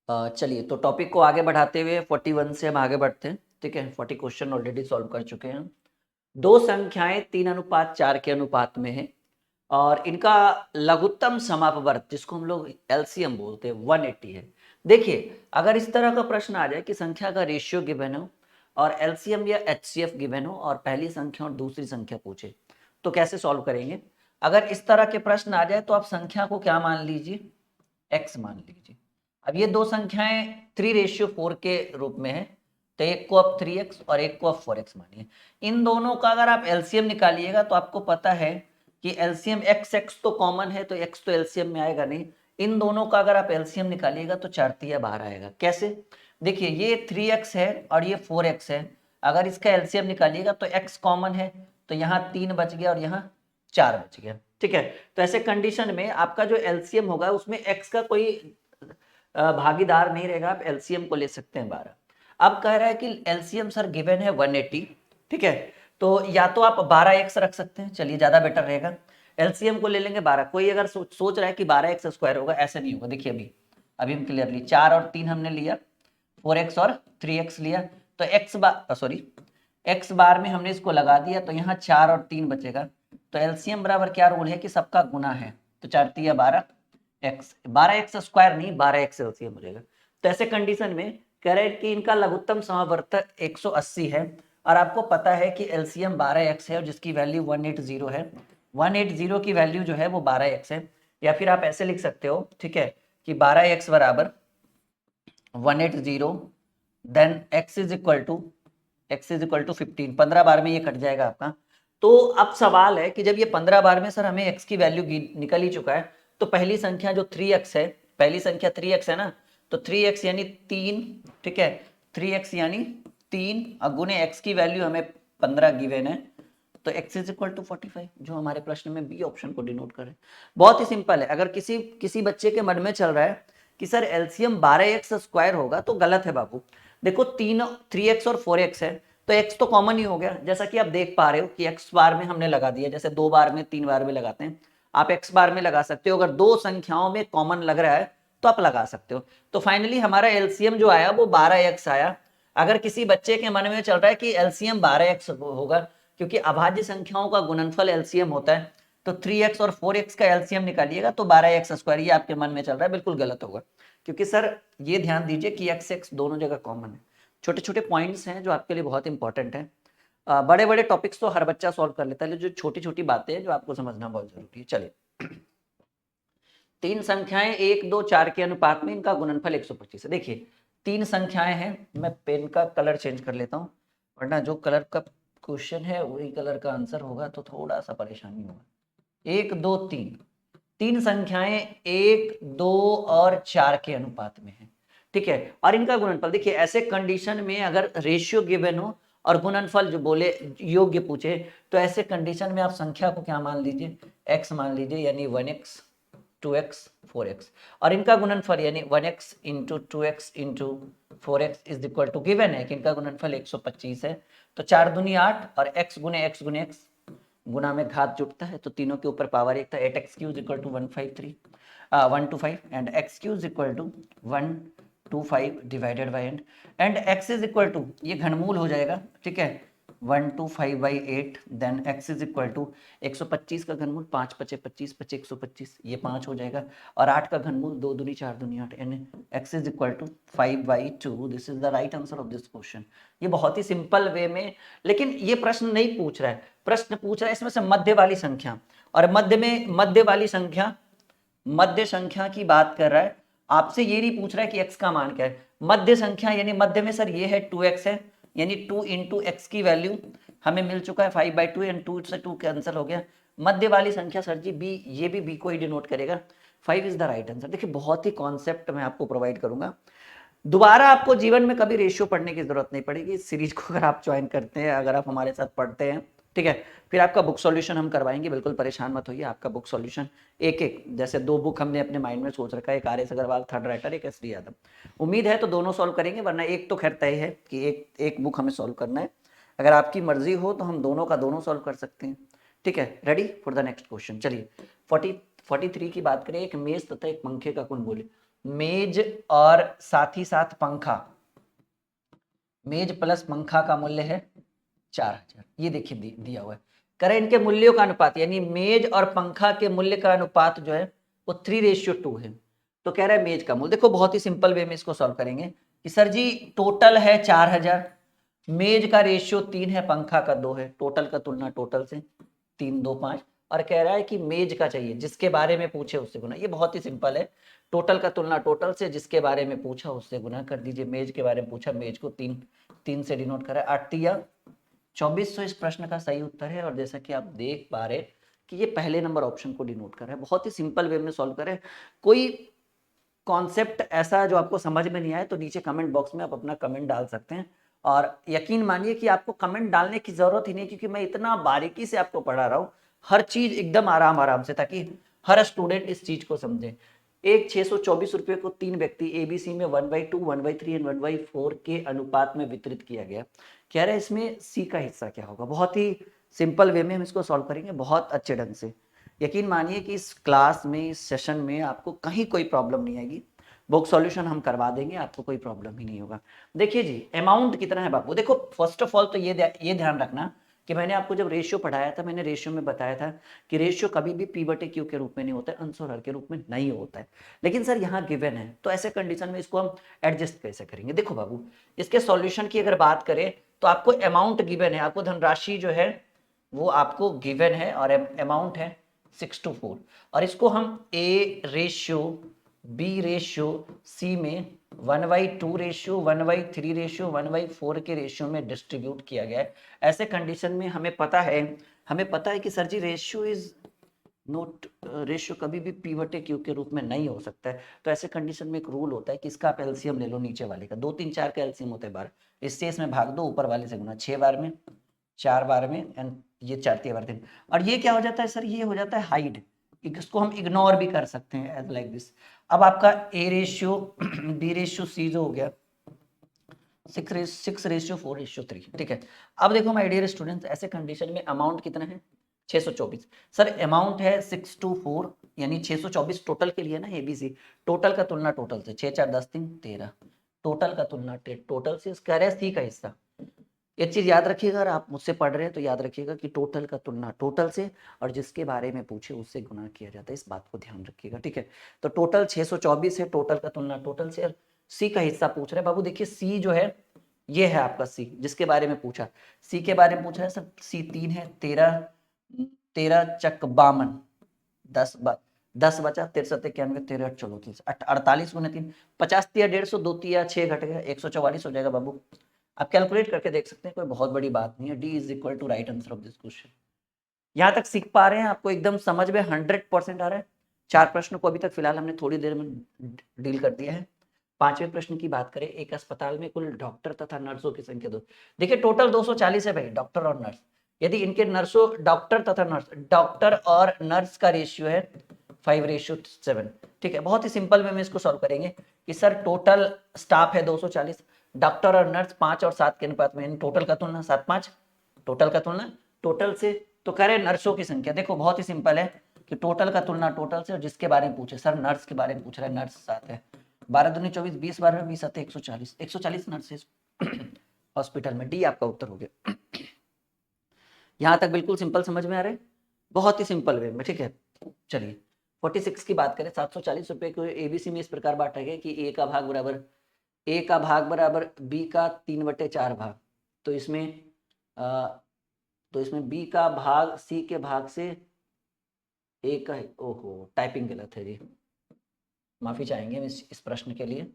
चलिए तो टॉपिक को आगे बढ़ाते हुए 41 से हम आगे बढ़ते हैं। ठीक है, 40 क्वेश्चन ऑलरेडी सॉल्व कर चुके हैं। दो संख्याएं 3:4 के अनुपात में है और इनका लघुत्तम समापवर्त जिसको हम लोग एलसीएम बोलते हैं 180 है। देखिए, अगर इस तरह का प्रश्न आ जाए कि संख्या का रेशियो गिवन हो और एलसीएम या एचसीएफ गिवन हो और पहली संख्या और दूसरी संख्या पूछे तो कैसे सॉल्व करेंगे। अगर इस तरह के प्रश्न आ जाए तो आप संख्या को क्या मान लीजिए, एक्स मान लीजिए। अब ये दो संख्याएं 3:4 के रूप में है, तो एक को आप 3x और एक को आप 4x मानिए। इन दोनों का अगर आप एलसीएम निकालिएगा तो आपको पता है कि एलसीएम एक्स एक्स तो कॉमन है, तो एक्स तो एलसीएम में आएगा नहीं। इन दोनों का अगर आप एलसीएम निकालिएगा तो 4 बाहर आएगा। कैसे? देखिए, ये 3x है और ये 4x है। अगर इसका एलसीएम निकालिएगा तो x कॉमन है, तो यहाँ 3 बच गया और यहाँ 4 बच गया। ठीक है, तो ऐसे कंडीशन में आपका जो एलसीएम होगा उसमें x का कोई भागीदार नहीं रहेगा, आप एलसीएम को ले सकते हैं 12। अब कह रहा है कि एलसीएम सर गिवन है 180। ठीक है, तो या तो आप 12x रख सकते हैं, चलिए ज्यादा बेटर रहेगा। एलसीएम को ले लेंगे 12। कोई अगर सोच रहा है कि 12x² होगा, ऐसे नहीं होगा। देखिए अभी हम क्लियरली 4 और 3 हमने लिया, 4x और 3x लिया, तो x बार में हमने इसको लगा दिया, तो यहाँ 4 और 3 बचेगा। तो एलसीएम बराबर क्या रूल है कि सबका गुना है, तो 4 12 एक्स, 12x² नहीं 12x एलसीएम हो जाएगा। तो ऐसे कंडीशन में कह रहे हैं कि इनका लघुत्तम समावर्त 180 है और आपको पता है कि एलसीएम 12x है और जिसकी वैल्यू 180 है। 180 की वैल्यू जो है वो 12x है, या फिर आप ऐसे लिख सकते हो, ठीक है, कि 12x बराबर 180 then x is equal to 15। 15 बार में ये कट जाएगा आपका। तो अब सवाल है कि जब ये 15 बार में सर हमें x की वैल्यू निकल ही चुका है, तो पहली संख्या जो 3x है, पहली संख्या 3x है ना, तो 3x यानी 3। ठीक है, 3x यानी 3 और गुने x की वैल्यू हमें 15 गिवन है, तो x इज इक्वल टू 45, जो हमारे प्रश्न में बी ऑप्शन को डिनोट करे। बहुत ही सिंपल है। अगर किसी बच्चे के मन में चल रहा है कि सर एलसीएम 12x² होगा, तो गलत है बाबू। देखो 3x और 4x है, तो x तो कॉमन ही हो गया, जैसा कि आप देख पा रहे हो कि x बार में हमने लगा दिया, जैसे 2 बार में 3 बार में लगाते हैं, आप x बार में लगा सकते हो। अगर दो संख्याओं में कॉमन लग रहा है तो आप लगा सकते हो। तो फाइनली हमारा एलसीएम जो आया वो 12x आया। अगर किसी बच्चे के मन में चल रहा है कि एलसीएम 12x होगा, क्योंकि अभाज्य संख्याओं का गुणनफल एलसीएम होता है, तो 3x और 4x का एलसीएम निकालिएगा तो 12x², ये आपके मन में चल रहा है, बिल्कुल गलत होगा। क्योंकि सर ये ध्यान दीजिए कि x दोनों जगह कॉमन है। छोटे छोटे पॉइंट्स हैं जो आपके लिए बहुत इंपॉर्टेंट है। बड़े बड़े टॉपिक्स तो हर बच्चा सॉल्व कर लेता है, जो छोटी छोटी बातें हैं जो आपको समझना बहुत जरूरी है। चलिए, तीन संख्याएं 1 2 4 के अनुपात में इनका गुणनफल 125 है। देखिए, तीन संख्याएं हैं, मैं पेन का कलर चेंज कर लेता हूँ, वरना जो कलर का क्वेश्चन है वही कलर का आंसर होगा तो थोड़ा सा परेशानी होगा। 1 2 3, तीन संख्याएं 1 2 और 4 के अनुपात में है। ठीक है, और इनका गुणनफल देखिए, ऐसे कंडीशन में अगर रेशियो गिवन हो और गुणनफल जो बोले योग्य पूछे, तो ऐसे कंडीशन में आप संख्या को क्या मान लीजिए, x मान लीजिए, यानी 1x 2x 4x, और इनका गुणनफल यानी 1x into 2x into 4x is equal to given है कि इनका गुणनफल 125 है। तो 4 दूनी 8 और x गुने x गुने x गुना में घात जुटता है, तो तीनों के ऊपर पावर 1 था। 8x³ is equal to 125 and x³ is equal to 125 divided by and x is equal to, ये घनमूल हो जाएगा, ठीक है, 125/8, then x is equal to 125 का घनमूल 5 × 5 = 25, 5 × 125 ये 5 हो जाएगा, और 8 का घनमूल 2 दूनी 4 दूनी 8, यानी x is equal to 5/2। This is the right answer of this question. ये बहुत ही सिंपल वे में, लेकिन ये प्रश्न नहीं पूछ रहा है, प्रश्न पूछ रहा है इसमें से मध्य वाली संख्या, और मध्य वाली संख्या, मध्य संख्या की बात कर रहा है। आपसे ये नहीं पूछ रहा है कि x का मान क्या है। मध्य संख्या यानी मध्य में सर ये है 2x है, यानी 2 × x की वैल्यू हमें मिल चुका है 5/2, एंड 2 से 2 कैंसिल हो गया। मध्य वाली संख्या सर जी b, ये भी b को ही डिनोट करेगा। 5 इज द राइट आंसर। देखिए, बहुत ही कॉन्सेप्ट मैं आपको प्रोवाइड करूंगा, दोबारा आपको जीवन में कभी रेशियो पढ़ने की जरूरत नहीं पड़ेगी। इस सीरीज को अगर आप ज्वाइन करते हैं, अगर आप हमारे साथ पढ़ते हैं, ठीक है, फिर आपका बुक सॉल्यूशन हम करवाएंगे, बिल्कुल परेशान मत होइए। आपका बुक सॉल्यूशन एक एक, जैसे 2 बुक हमने अपने माइंड में सोच रखा है, एक RS अग्रवाल थर्ड राइटर, एक SD यादव। उम्मीद है तो दोनों सॉल्व करेंगे, वरना एक तो खैर तय है कि एक बुक हमें सॉल्व करना है। अगर आपकी मर्जी हो तो हम दोनों का दोनों सॉल्व कर सकते हैं। ठीक है, ready for the next question. चलिए 43 की बात करें। एक मेज तथा एक पंखे का कुल मूल्य मेज और साथ ही साथ पंखा, मेज प्लस पंखा का मूल्य है 4000। ये देखिए दिया हुआ है। करें इनके मूल्यों का अनुपात, यानी मेज और पंखा के मूल्य का अनुपात जो है वो 3:2 है। तो कह रहा है मेज का मूल्य, देखो बहुत ही सिंपल वे में इसको सॉल्व करेंगे कि सर जी टोटल है 4000, मेज का रेशियो 3 है, पंखा का 2 है, टोटल का तुलना टोटल से 3 2 5, और कह रहा है कि मेज का चाहिए, जिसके बारे में पूछे उससे गुना। ये बहुत ही सिंपल है, टोटल का तुलना टोटल से, जिसके बारे में पूछा उससे गुना कर दीजिए। मेज के बारे में पूछा, मेज को 3 से डिनोट करा, 8 या 2400 इस प्रश्न का सही उत्तर है। और जैसा कि आप देख पा रहे कि ये पहले नंबर ऑप्शन को डिनोट कर रहा है। बहुत ही सिंपल वे में सॉल्व करें। कोई कॉन्सेप्ट ऐसा जो आपको समझ में नहीं आए तो नीचे कमेंट बॉक्स में आप अपना कमेंट डाल सकते हैं, और यकीन मानिए कि आपको कमेंट डालने की जरूरत ही नहीं, क्योंकि मैं इतना बारीकी से आपको पढ़ा रहा हूँ, हर चीज एकदम आराम आराम से, ताकि हर स्टूडेंट इस चीज को समझे। एक 624 रुपये को 3 व्यक्ति एबीसी में 1/2, 1/3 एंड 1/4 के अनुपात में वितरित किया गया। कह रहे हैं इसमें सी का हिस्सा क्या होगा। बहुत ही सिंपल वे में हम इसको सॉल्व करेंगे, बहुत अच्छे ढंग से। यकीन मानिए कि इस क्लास में, इस सेशन में आपको कहीं कोई प्रॉब्लम नहीं आएगी। बुक सॉल्यूशन हम करवा देंगे, आपको कोई प्रॉब्लम ही नहीं होगा। देखिए जी, अमाउंट कितना है बाबू, देखो फर्स्ट ऑफ ऑल तो ये ध्यान रखना कि मैंने आपको जब रेशियो पढ़ाया था, मैंने रेशियो में बताया था कि रेशियो कभी भी P/Q के रूप में नहीं होता है, अंश और हर के रूप में नहीं होता है। लेकिन सर यहाँ गिवन है, तो ऐसे कंडीशन में इसको हम एडजस्ट कैसे करेंगे। देखो बाबू, इसके सॉल्यूशन की अगर बात करें तो आपको अमाउंट गिवन है, आपको धनराशि जो है वो आपको गिवन है, और अमाउंट है 6:4, और इसको हम A/B/C में 1/2 1/3 1/4 के रेशियो में डिस्ट्रीब्यूट किया गया है। ऐसे कंडीशन में हमें पता है कि sir ji ratio is note, ratio कभी भी P/Q के रूप में नहीं हो सकता है। तो ऐसे कंडीशन में एक रूल होता है कि इसका आप एलसीएम ले लो, नीचे वाले का 2 3 4 का एलसीएम होता है बार, इससे इसमें भाग दो, ऊपर वाले से गुना, 6 बार में 4 बार में, एंड ये 4 3 बार 3, और ये क्या हो जाता है सर, ये हो जाता है हाइड। इसको हम इग्नोर भी कर सकते हैं एज लाइक दिस। अब आपका A/B/C जो हो गया 6:4:3, ठीक है। अब देखो माय डियर स्टूडेंट्स, ऐसे कंडीशन में अमाउंट कितना है 624। सर अमाउंट है 624, यानी 624 टोटल के लिए ना, एबीसी टोटल का तुलना टोटल से, 6 4 10 3 13, टोटल का तुलना टोटल से, कह रहे हैं सी का हिस्सा। एक चीज याद रखिएगा, अगर आप मुझसे पढ़ रहे हैं तो याद रखिएगा कि टोटल का तुलना टोटल से, और जिसके बारे में पूछे उससे गुना किया जाता है, इस बात को ध्यान रखिएगा, ठीक है। तो टोटल 624 है, टोटल का तुलना टोटल से, सी का हिस्सा पूछ रहे हैं बाबू। देखिए सी जो है ये है आपका सी, जिसके बारे में पूछा, सी के बारे में पूछा है सर, सी 3 है, 13 13 चक 52, 10 बचा, 63 91 13 चलो 48 गुने 3, 50 तिया 150, 2 तिया 6 घट गया, 144 हो जाएगा बाबू। आप कैलकुलेट करके देख सकते हैं, कोई बहुत बड़ी बात नहीं है। D is equal to right answer of this question. यहाँ तक सीख पा रहे हैं, आपको एकदम समझ में 100% आ रहा है। 4 प्रश्न को अभी तक फिलहाल हमने थोड़ी देर में डील कर दिया है। 5वें प्रश्न की बात करें, एक अस्पताल में कुल डॉक्टर तथा नर्सों की संख्या 2। देखिए टोटल 240 है भाई, डॉक्टर और नर्स। यदि इनके नर्सों, डॉक्टर तथा नर्स, डॉक्टर और नर्स का रेशियो है 5:7, ठीक है। बहुत ही सिंपल वे में इसको सॉल्व करेंगे कि सर टोटल स्टाफ है 240, डॉक्टर और नर्स 5 और 7 के अनुपात में, टोटल का तुलना 7 5, टोटल का तुलना टोटल से। तो कह रहे नर्सों की संख्या, देखो बहुत ही सिंपल है कि टोटल का तुलना टोटल से, और जिसके बारे में पूछे, सर नर्स के बारे में पूछ रहे हैं, नर्स 7 है, 12 दूनी 24, 20 12 20 7 140 नर्सेस हॉस्पिटल में। डी आपका उत्तर हो गया। यहां तक बिल्कुल सिंपल समझ में आ रहा है, बहुत ही सिंपल वे में, ठीक है। चलिए 46 की बात करें, 740 रुपए को एबीसी में इस प्रकार बांटा गया कि ए का भाग बराबर बी का 3/4 भाग। तो इसमें बी का भाग सी के भाग से ए का, ओहो टाइपिंग गलत है जी, माफी चाहेंगे इस प्रश्न के लिए,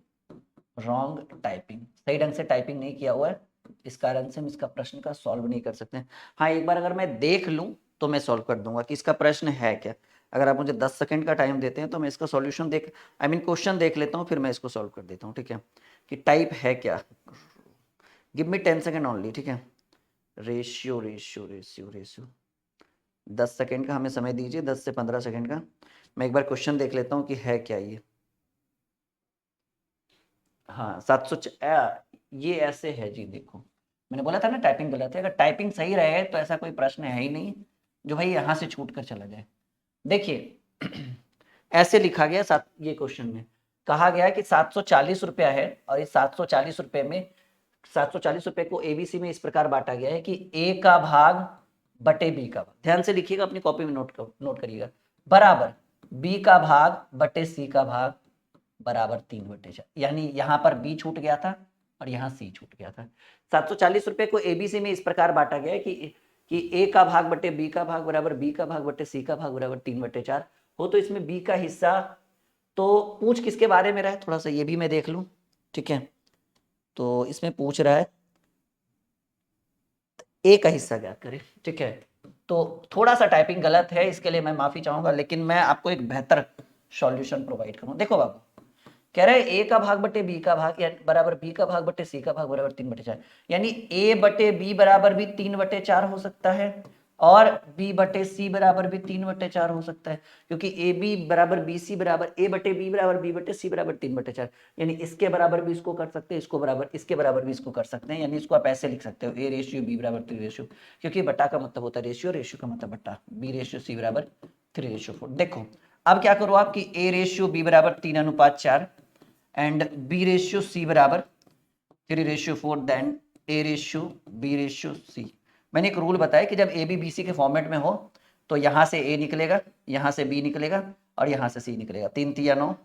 रॉन्ग टाइपिंग, सही ढंग से टाइपिंग नहीं किया हुआ है, इस कारण से हम इसका प्रश्न का सॉल्व नहीं कर सकते हैं। हाँ एक बार अगर मैं देख लूं तो मैं सॉल्व कर दूंगा कि इसका प्रश्न है क्या। अगर आप मुझे 10 सेकंड का टाइम देते हैं तो मैं इसका सॉल्यूशन क्वेश्चन देख लेता हूँ, फिर मैं इसको सॉल्व कर देता हूँ, ठीक है, कि टाइप है क्या। गिव मी 10 सेकंड ओनली, ठीक है। रेशियो 10 सेकंड का हमें समय दीजिए, 10 से 15 सेकंड का। मैं एक बार क्वेश्चन देख लेता हूँ कि है क्या ये। हाँ 700, ये ऐसे है जी, देखो मैंने बोला था ना टाइपिंग गलत है। अगर टाइपिंग सही रहे तो ऐसा कोई प्रश्न है ही नहीं जो भाई यहाँ से छूट कर चला जाए। देखिए ऐसे लिखा गया साथ ये क्वेश्चन में, कहा गया है कि 740 रुपया है और इस 740 रुपये में 740 रुपये को एबीसी में इस प्रकार बांटा गया है कि ए का भाग बटे बी का भाग, ध्यान से लिखिएगा, अपनी कॉपी में नोट करिएगा, बराबर बी का भाग बटे सी का भाग बराबर 3/4, यानी यहाँ पर बी छूट गया था और यहाँ सी छूट गया था। 740 रुपये को एबीसी में इस प्रकार बांटा गया है कि ए का भाग बटे बी का भाग बराबर बी का भाग बटे सी का भाग बराबर 3/4 हो, तो इसमें बी का हिस्सा, तो पूछ किसके बारे में रहा है थोड़ा सा ये भी मैं देख लूं, ठीक है। तो इसमें पूछ रहा है ए का हिस्सा ज्ञात करें, ठीक है। तो थोड़ा सा टाइपिंग गलत है, इसके लिए मैं माफी चाहूंगा, लेकिन मैं आपको एक बेहतर सॉल्यूशन प्रोवाइड करूँ। देखो बाबू, कह रहे हैं ए का भाग बटे बी का भाग बराबर बी का भाग बटे सी का भाग बराबर 3/4, यानी ए बटे बी बराबर भी 3/4 हो सकता है और बी बटे सी बराबर भी 3/4 हो सकता है, क्योंकि ए बी बराबर बी सी बराबर ए बटे बी बराबर बी बटे सी बराबर 3/4, यानी इसके बराबर भी इसको कर सकते हैं, इसके बराबर भी इसको कर सकते हैं, यानी इसको आप ऐसे लिख सकते हो ए रेशियो बी बराबर 3 क्योंकि बटा का मतलब होता है रेशियो का मतलब बटा, बी रेशियो सी बराबर 3:4। देखो अब क्या करो आप कि ए रेशियो बी बराबर 3:4 एंड बी रेशियो सी बराबर 3:4, then A ratio B ratio C. मैंने एक रूल बताया कि जब ए बी बी सी के फॉर्मेट में हो तो यहाँ से ए निकलेगा, यहाँ से बी निकलेगा और यहाँ से सी निकलेगा। 3 तिया 9,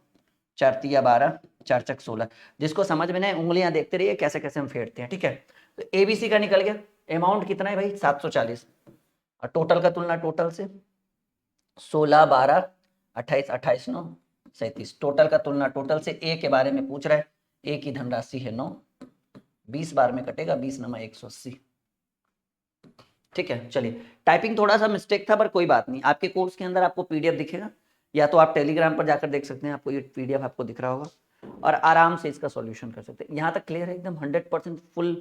4 तिया 12, 4 चक 16। जिसको समझ में नहीं, उंगलियां देखते रहिए कैसे कैसे हम फेरते हैं, ठीक है। तो ए बी सी का निकल गया, अमाउंट कितना है भाई 740, और टोटल का तुलना टोटल से 16 12 28 28 9 37, टोटल का तुलना टोटल से। ए के बारे में पूछ रहा है, ए की धनराशि है 9, 20 बार में कटेगा 20 × 180, ठीक है। चलिए टाइपिंग थोड़ा सा मिस्टेक था पर कोई बात नहीं, आपके कोर्स के अंदर आपको पीडीएफ दिखेगा, या तो आप टेलीग्राम पर जाकर देख सकते हैं, आपको ये पीडीएफ आपको दिख रहा होगा और आराम से इसका सॉल्यूशन कर सकते हैं। यहाँ तक क्लियर है एकदम 100% फुल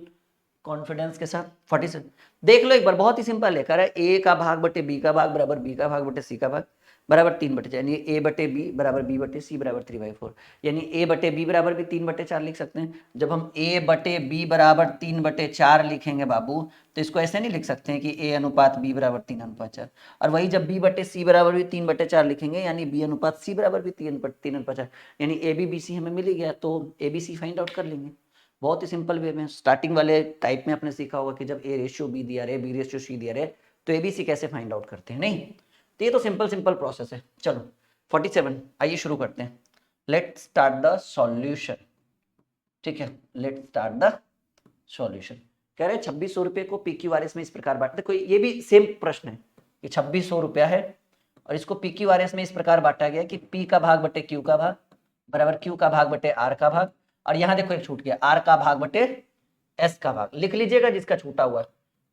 कॉन्फिडेंस के साथ। 47 देख लो एक बार, बहुत ही सिंपल है, कह रहा है ए का भाग बटे बी का भाग बराबर बी का भाग बटे सी का भाग बराबर 3/4, यानी ए बटे बी बराबर बी बटे सी बराबर 3/4, यानी ए बटे बी बराबर भी 3/4 लिख सकते हैं। जब हम ए बटे बी बराबर 3/4 लिखेंगे बाबू, तो इसको ऐसे नहीं लिख सकते हैं कि ए अनुपात बी बराबर 3:4, और वही जब बी बटे सी बराबर भी 3/4 लिखेंगे, यानी बी अनुपात सी बराबर भी 3/4, यानी ए बी बी सी हमें मिल ही गया, तो A B C find out कर लेंगे। बहुत ही सिंपल वे में, स्टार्टिंग वाले टाइप में आपने सीखा होगा कि जब ए रेशियो बी दिया रहे, बी रेशियो सी दिया रहे, तो ए बी सी कैसे फाइंड आउट करते हैं, नहीं तो ये तो सिंपल प्रोसेस है। चलो 47 आइए शुरू करते हैं, लेट स्टार्ट द सॉल्यूशन, ठीक है, लेट स्टार्ट द सॉल्यूशन। कह रहे हैं 2600 रुपये को PQRS में इस प्रकार बांटा, देखो ये भी सेम प्रश्न है कि 2600 रुपया है और इसको PQRS में इस प्रकार बांटा गया कि P का भाग बटे Q का भाग बराबर Q का भाग बटे R का भाग, और यहाँ देखो एक छूट गया, R का भाग बटे S का भाग, लिख लीजिएगा जिसका छूटा हुआ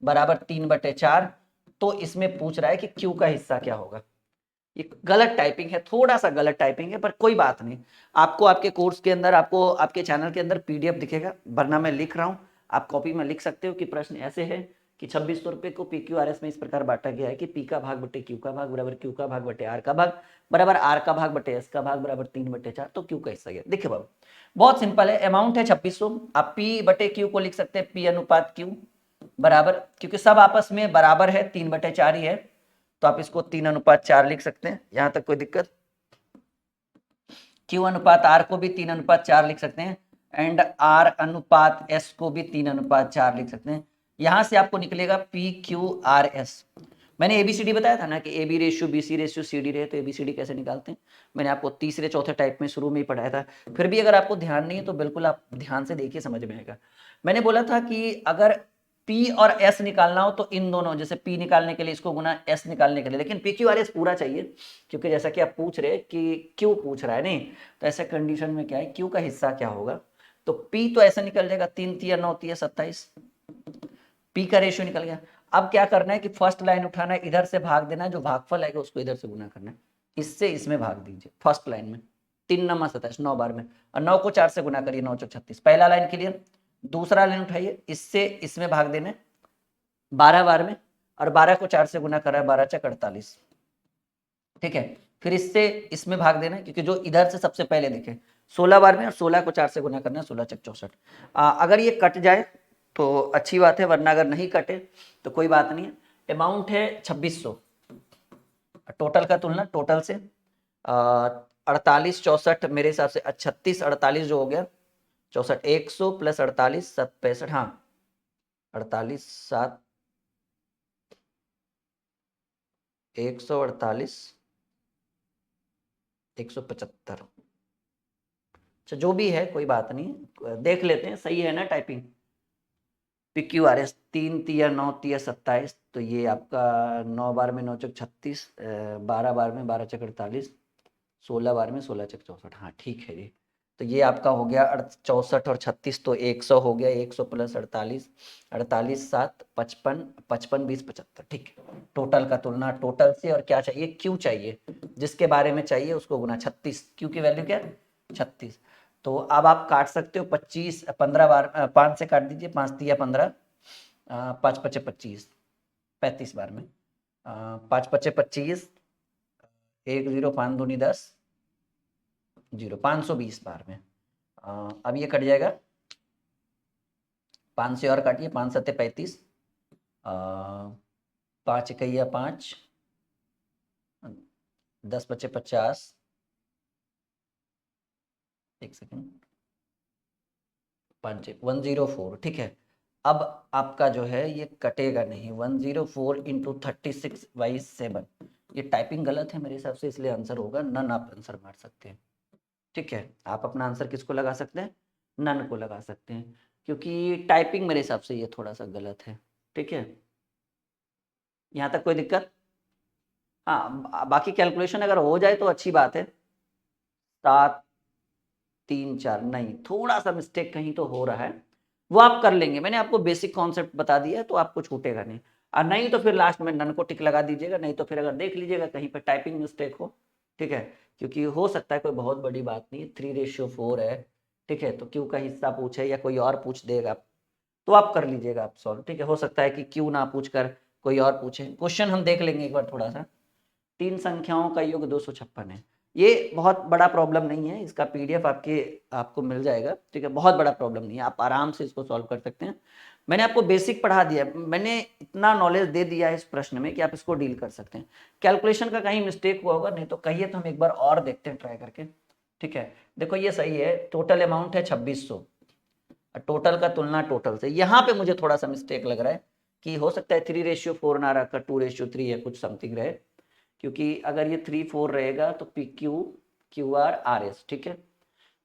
बराबर 3/4। तो इसमें पूछ रहा है कि Q का हिस्सा क्या होगा। ये गलत टाइपिंग है, थोड़ा सा गलत टाइपिंग है, पर कोई बात नहीं, आपको आपके कोर्स के अंदर, आपको आपके चैनल के अंदर पीडीएफ दिखेगा, वरना मैं लिख रहा हूँ, आप कॉपी में लिख सकते हो कि प्रश्न ऐसे है कि 2600 रुपये को PQRS में इस प्रकार बांटा गया है कि P का भाग बटे Q का भाग बराबर Q का भाग बटे R का भाग बराबर R का भाग बटे S का भाग बराबर 3/4, तो Q का हिस्सा गया। देखिए बाबू बहुत सिंपल है, अमाउंट है 2600, आप P बटे Q को लिख सकते हैं P अनुपात Q बराबर, क्योंकि सब आपस में बराबर है 3/4 ही है, तो आप इसको 3:4 लिख सकते हैं, यहां तक कोई दिक्कत। Q अनुपात R को भी 3:4 लिख सकते हैं एंड R अनुपात S को भी 3:4 लिख सकते हैं। यहां से आपको निकलेगा PQRS। मैंने ABCD बताया था ना कि AB ratio BC ratio CD रहे तो ABCD कैसे निकालते हैं, मैंने आपको तीसरे चौथे टाइप में शुरू में ही पढ़ाया था। फिर भी अगर आपको ध्यान नहीं है तो बिल्कुल आप ध्यान से देखिए, समझ में आएगा। मैंने बोला था कि अगर P और S निकालना हो तो इन दोनों, जैसे P निकालने के लिए इसको गुना S निकालने के लिए, लेकिन PQRS पूरा चाहिए, क्योंकि जैसा कि आप पूछ रहे कि Q पूछ रहा है, नहीं तो ऐसे कंडीशन में क्या है, Q का हिस्सा क्या होगा, तो P तो ऐसे निकल जाएगा 3 तिया 9 तिया 27, P का रेशियो निकल गया। अब क्या करना है कि फर्स्ट लाइन उठाना है, इधर से भाग देना है, जो भागफल आएगा उसको इधर से गुना करना है, इससे इसमें भाग दीजिए फर्स्ट लाइन में, 3 × 27 9 बार में, और 9 को 4 से गुना करिए, 9 × 36, पहला लाइन क्लियर। दूसरा लाइन उठाइए, इससे इसमें भाग देने 12 बार में, और 12 को 4 से गुना करा है 12 × 48, ठीक है। फिर इससे इसमें भाग देना, क्योंकि जो इधर से सबसे पहले देखे 16 बार में, और 16 को 4 से गुना करना है, 16 × 64। अगर ये कट जाए तो अच्छी बात है, वरना अगर नहीं कटे तो कोई बात नहीं है। अमाउंट है 2600, टोटल का तुलना टोटल से 48 64 मेरे हिसाब से 36 48 जो हो गया 64 100 प्लस 48 7 65 हाँ 48 7 148 175। अच्छा जो भी है कोई बात नहीं, देख लेते हैं सही है ना टाइपिंग। PQRS 3 तिया 9 तिया 27, तो ये आपका 9 बार में 9 चक 36, 12 बार में 12 चक 48, 16 बार में 16 चक 64। हाँ ठीक है जी। तो ये आपका हो गया 64 और 36 तो 100 हो गया, 100 प्लस 48 48 7 55 55 20 75। ठीक है, टोटल का तुलना टोटल से, और क्या चाहिए क्यू चाहिए, जिसके बारे में चाहिए उसको गुना 36, क्यू की वैल्यू क्या है 36। तो अब आप काट सकते हो 25 15 बार 5 से काट दीजिए, 5 तिया 15, 5 पचे 25 35 बार में 5 पचे 25, 1 0 5 दूनी 10 0 520 बार में। अब ये कट जाएगा, 5 से और काटिए, 5 सत्ते 35, 5 इकैया 5, 10 पचे 50, एक सेकेंड, 5 104। ठीक है, अब आपका जो है ये कटेगा नहीं, 104 इंटू 36/7। ये टाइपिंग गलत है मेरे हिसाब से, इसलिए आंसर होगा नन। आप आंसर मार सकते हैं। ठीक है, आप अपना आंसर किसको लगा सकते हैं, नन को लगा सकते हैं, क्योंकि टाइपिंग मेरे हिसाब से ये थोड़ा सा गलत है। ठीक है, यहाँ तक कोई दिक्कत? हाँ, बाकी कैलकुलेशन अगर हो जाए तो अच्छी बात है। 7 3 4 नहीं, थोड़ा सा मिस्टेक कहीं तो हो रहा है, वो आप कर लेंगे। मैंने आपको बेसिक कॉन्सेप्ट बता दिया है, तो आपको छूटेगा नहीं। और नहीं तो फिर लास्ट में नन को टिक लगा दीजिएगा, नहीं तो फिर अगर देख लीजिएगा कहीं पर टाइपिंग मिस्टेक हो। ठीक है, क्योंकि हो सकता है कोई बहुत बड़ी बात नहीं, 3:4 है। ठीक है, तो क्यू का हिस्सा पूछे या कोई और पूछ देगा तो आप कर लीजिएगा आप सॉल्व। ठीक है, हो सकता है कि क्यू ना पूछ कर कोई और पूछे। क्वेश्चन हम देख लेंगे एक बार थोड़ा सा। 3 संख्याओं का योग 256 है। ये बहुत बड़ा प्रॉब्लम नहीं है, इसका PDF आपको मिल जाएगा। ठीक है, बहुत बड़ा प्रॉब्लम नहीं है, आप आराम से इसको सॉल्व कर सकते हैं। मैंने आपको बेसिक पढ़ा दिया, मैंने इतना नॉलेज दे दिया है इस प्रश्न में कि आप इसको डील कर सकते हैं। कैलकुलेशन का कहीं मिस्टेक हुआ होगा, नहीं तो कहिए तो हम एक बार और देखते हैं ट्राई करके। ठीक है, देखो ये सही है, टोटल अमाउंट है 2600, टोटल का तुलना टोटल से। यहाँ पे मुझे थोड़ा सा मिस्टेक लग रहा है कि हो सकता है 3:4 ना रखकर 2:3 या कुछ समथिंग रहे, क्योंकि अगर ये 3 4 रहेगा तो PQ QR RS। ठीक है,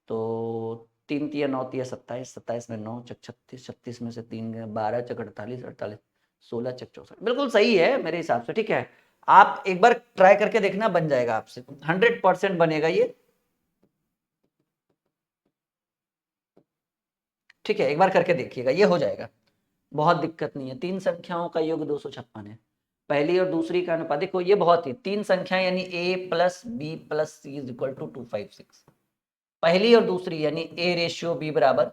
तो 3 तिया 9 तिया 27, 27 में 9 चक 36, 36 में से 3 गए 12 चक 48, 48 16 चक 64। बिल्कुल सही है मेरे हिसाब से। ठीक है, आप एक बार ट्राई करके देखना, बन जाएगा आपसे, 100% बनेगा ये। ठीक है, एक बार करके देखिएगा, ये हो जाएगा, बहुत दिक्कत नहीं है। 3 संख्याओं का योग 256 है। पहली और दूसरी का अनुपात देखो, ये बहुत ही 3 संख्याएं यानी A plus B plus C is equal to 256। पहली और दूसरी यानी A/B बराबर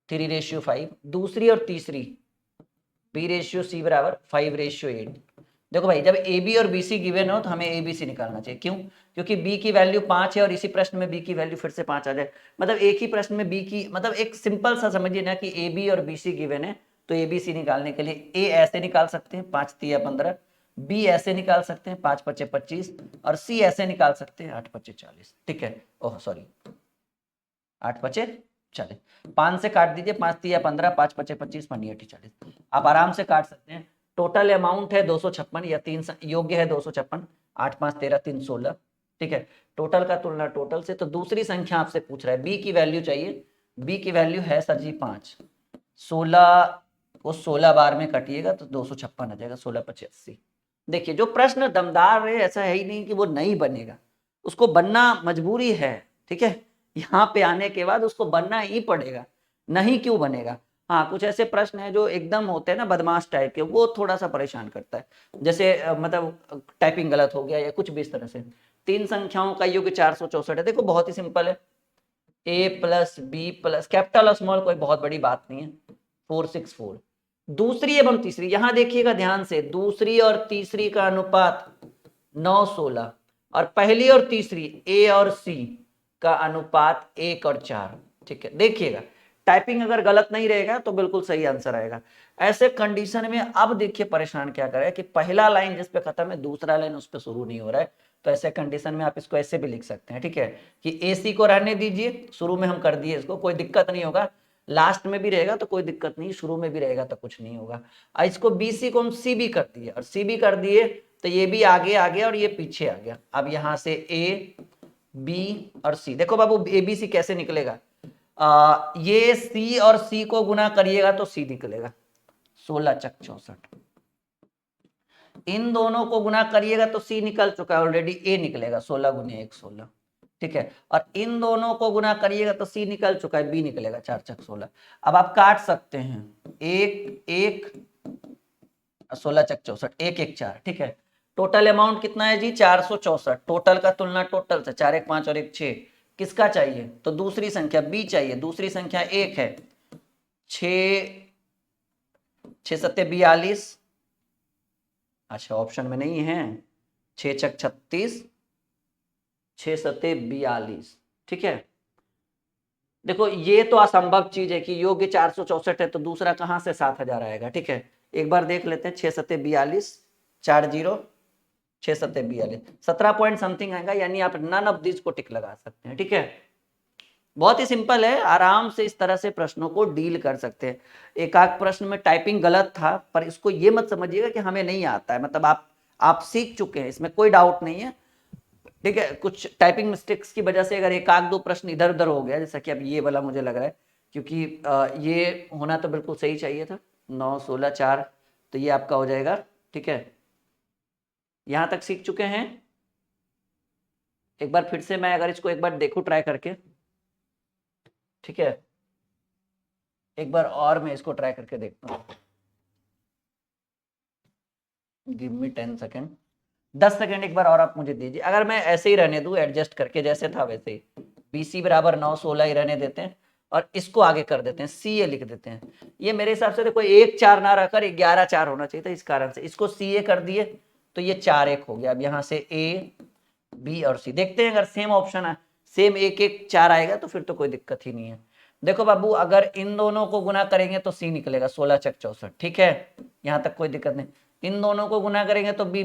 3/5, दूसरी और तीसरी B/C बराबर 5/8। देखो भाई, जब AB और BC गिवन हो तो हमें ABC निकालना चाहिए। क्यों? क्योंकि B की वैल्यू 5 है और इसी प्रश्न में B की वैल्यू फिर से 5 आ जाए। मतलब एक ही प्रश्न में B की, मतलब एक सिंपल सा समझिए ना कि AB और BC गिवन है, तो ABC निकालने के लिए A ऐसे निकाल सकते हैं 5 तिया 15, B ऐसे निकाल सकते हैं 5 पचे 25, और C ऐसे निकाल सकते हैं 8 पचे 40। ठीक है, ओह सॉरी 8 पचे 40, 5 से काट दीजिए, 5 तिया 15, 5 पचे 25, 40। आप आराम से काट सकते हैं। टोटल अमाउंट है 256 या 3 योग्य है 256, 8 5 13 3 16। ठीक है, टोटल का तुलना टोटल से, तो दूसरी संख्या आपसे पूछ रहा है, बी की वैल्यू चाहिए। बी की वैल्यू है सर जी 5, 16 को 16 बार में कटिएगा तो 256 आ जाएगा, 16 पचे 80। देखिए जो प्रश्न दमदार है, ऐसा है ही नहीं कि वो नहीं बनेगा, उसको बनना मजबूरी है। ठीक है, यहाँ पे आने के बाद उसको बनना ही पड़ेगा, नहीं क्यों बनेगा। हाँ, कुछ ऐसे प्रश्न है जो एकदम होते हैं ना बदमाश टाइप के, वो थोड़ा सा परेशान करता है, जैसे मतलब टाइपिंग गलत हो गया या कुछ भी इस तरह से। 3 संख्याओं का योग 464 है। देखो बहुत ही सिंपल है, A plus B plus capital और स्मॉल, कोई बहुत बड़ी बात नहीं है, 464। दूसरी एवं तीसरी, यहां देखिएगा ध्यान से, दूसरी और तीसरी का अनुपात 9 16, और पहली और तीसरी A और C का अनुपात 1 और 4। ठीक है, देखिएगा टाइपिंग अगर गलत नहीं रहेगा तो बिल्कुल सही आंसर आएगा। ऐसे कंडीशन में अब देखिए परेशान क्या करे कि पहला लाइन जिस पे खत्म है, दूसरा लाइन उस पे शुरू नहीं हो रहा है, तो ऐसे कंडीशन में आप इसको ऐसे भी लिख सकते हैं, ठीक है, कि ए सी को रहने दीजिए, शुरू में हम कर दिए इसको, कोई दिक्कत नहीं होगा, लास्ट में भी रहेगा तो कोई दिक्कत नहीं, शुरू में भी रहेगा तो कुछ नहीं होगा। इसको बी सी को हम सी भी कर दिए, और सी भी कर दिए तो ये भी आगे आ गया और ये पीछे आ गया। अब यहां से ए बी और सी, देखो बाबू ए बी सी कैसे निकलेगा, ये सी और सी को गुना करिएगा तो सी निकलेगा, 16 चक 64, इन दोनों को गुना करिएगा तो सी निकल चुका है ऑलरेडी, ए निकलेगा 16 गुने 1 16, ठीक है, और इन दोनों को गुना करिएगा तो सी निकल चुका है, बी निकलेगा 4 चक 16। अब आप काट सकते हैं, एक एक 16 चक 64, एक एक 4, ठीक है, टोटल अमाउंट कितना है जी 464, टोटल का तुलना टोटल से, 4 1 5 और 1 6, किसका चाहिए तो दूसरी संख्या बी चाहिए, दूसरी संख्या 1 है, 6 6 सत्ते 42, अच्छा ऑप्शन में नहीं है, 6 चक 36, 6 सत्ते 42, ठीक है। देखो ये तो असंभव चीज है कि योग्य 464 है तो दूसरा कहां से 7000 आएगा, ठीक है, एक बार देख लेते हैं, 6 सत्ते 42, 4 0, 6 सत्ते 42, 17 पॉइंट समथिंग आएगा, यानी आप नन ऑफ दिस को टिक लगा सकते हैं, ठीक है, बहुत ही सिंपल है, आराम से इस तरह से प्रश्नों को डील कर सकते हैं। एक आध प्रश्न में टाइपिंग गलत था, पर इसको ये मत समझिएगा कि हमें नहीं आता है, मतलब आप सीख चुके हैं, इसमें कोई डाउट नहीं है, ठीक है, कुछ टाइपिंग मिस्टेक्स की वजह से अगर एक आध दो प्रश्न इधर उधर हो गया, जैसा कि अब ये वाला मुझे लग रहा है, क्योंकि ये होना तो बिल्कुल सही चाहिए था, 9 16 4, तो ये आपका हो जाएगा, ठीक है, यहां तक सीख चुके हैं। एक बार फिर से मैं अगर इसको एक बार देखूं ट्राई करके, ठीक है, एक बार और मैं इसको ट्राई करके देखता हूँ, गिव मी 10 सेकेंड, 10 सेकेंड एक बार और आप मुझे दीजिए। अगर मैं ऐसे ही रहने दूं एडजस्ट करके, जैसे था वैसे ही, BC बराबर 9 16 ही रहने देते हैं, और इसको आगे कर देते हैं, CA लिख देते हैं। ये मेरे हिसाब से देखो 1 4 ना रखकर 11 4 होना चाहिए था, इस कारण से इसको CA कर दिए तो ये 4 1 हो गया। अब यहाँ से A B और C देखते हैं, अगर सेम ऑप्शन है, सेम 1 1 4 आएगा तो फिर तो कोई दिक्कत ही नहीं है। देखो बाबू अगर इन दोनों को गुना करेंगे तो C निकलेगा 16 चक 64, ठीक है, यहाँ तक कोई दिक्कत नहीं। इन दोनों को गुना करेंगे तो बी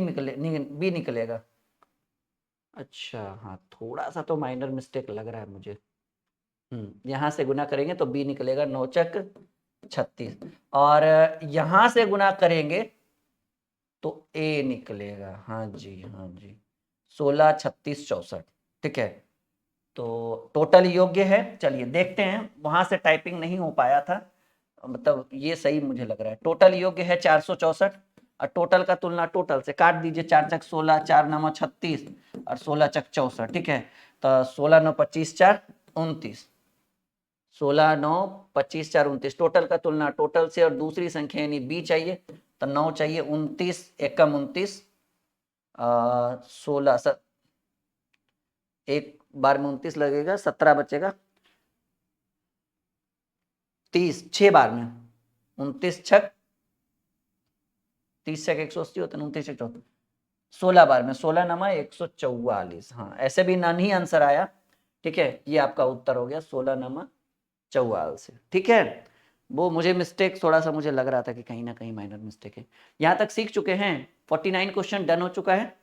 निकलेगा। अच्छा हाँ, थोड़ा सा तो माइनर मिस्टेक लग रहा है मुझे, यहां से गुना करेंगे तो बी निकलेगा 9 चक 36, और यहां से गुना करेंगे तो ए निकलेगा, हाँ जी हाँ जी, 16 36 64, ठीक है, तो टोटल योग्य है। चलिए देखते हैं, वहां से टाइपिंग नहीं हो पाया था, मतलब ये सही मुझे लग रहा है, टोटल योग्य है 464, और टोटल का तुलना टोटल से, काट दीजिए, 4 चक 16, 4 9 36 और 16 चक 64, ठीक है, तो 16 9 25 4 29, 16 9 25 4 29, टोटल का तुलना टोटल से, और दूसरी संख्या यानी बी चाहिए तो 9 चाहिए, 29 एकम 29, 16 एक बार में 29 लगेगा, 17 बचेगा, 30 6 बार में 29 छक 30 छक 180 होता है, 29 छक 14, 16 बार में 16 नमा 144, हाँ ऐसे भी नन ही आंसर आया, ठीक है, ये आपका उत्तर हो गया 16 नमा 44, ठीक है। वो मुझे मिस्टेक थोड़ा सा मुझे लग रहा था कि कहीं ना कहीं माइनर मिस्टेक है। यहाँ तक सीख चुके हैं, 49 क्वेश्चन डन हो चुका है,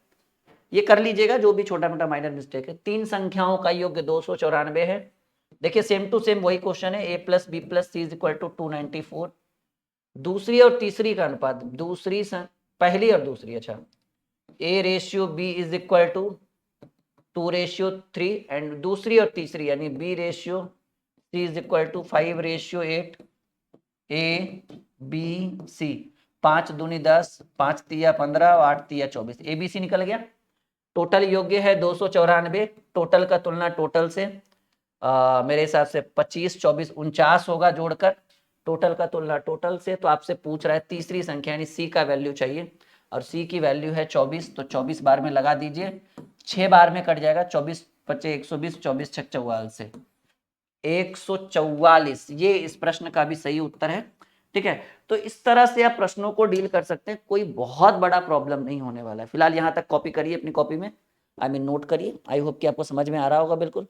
ये कर लीजिएगा जो भी छोटा मोटा माइनर मिस्टेक है। तीन संख्याओं का योग्य 294 है। देखिए सेम टू सेम वही क्वेश्चन है, a plus B plus C is equal to 294, दूसरी और तीसरी का अनुपात, पहली और दूसरी, अच्छा, a ratio b is equal to 2 ratio 3, and दूसरी और तीसरी यानी b ratio c is equal to 5 ratio 8, a b c, 5 दूनी 10, 5 तिया 15 और 8 तिया 24, ABC निकल गया। टोटल योग्य है 294, टोटल का तुलना टोटल से, मेरे हिसाब से 25 24 49 होगा जोड़कर, टोटल का तुलना टोटल से, तो आपसे पूछ रहा है तीसरी संख्या यानी सी का वैल्यू चाहिए, और सी की वैल्यू है 24, तो 24 बार में लगा दीजिए, 6 बार में कट जाएगा, 24 25 120, 24 छक 44 से 144, ये इस प्रश्न का भी सही उत्तर है, ठीक है। तो इस तरह से आप प्रश्नों को डील कर सकते हैं, कोई बहुत बड़ा प्रॉब्लम नहीं होने वाला है। फिलहाल यहाँ तक कॉपी करिए अपनी कॉपी में, आई मीन नोट करिए। आई होप कि आपको समझ में आ रहा होगा बिल्कुल।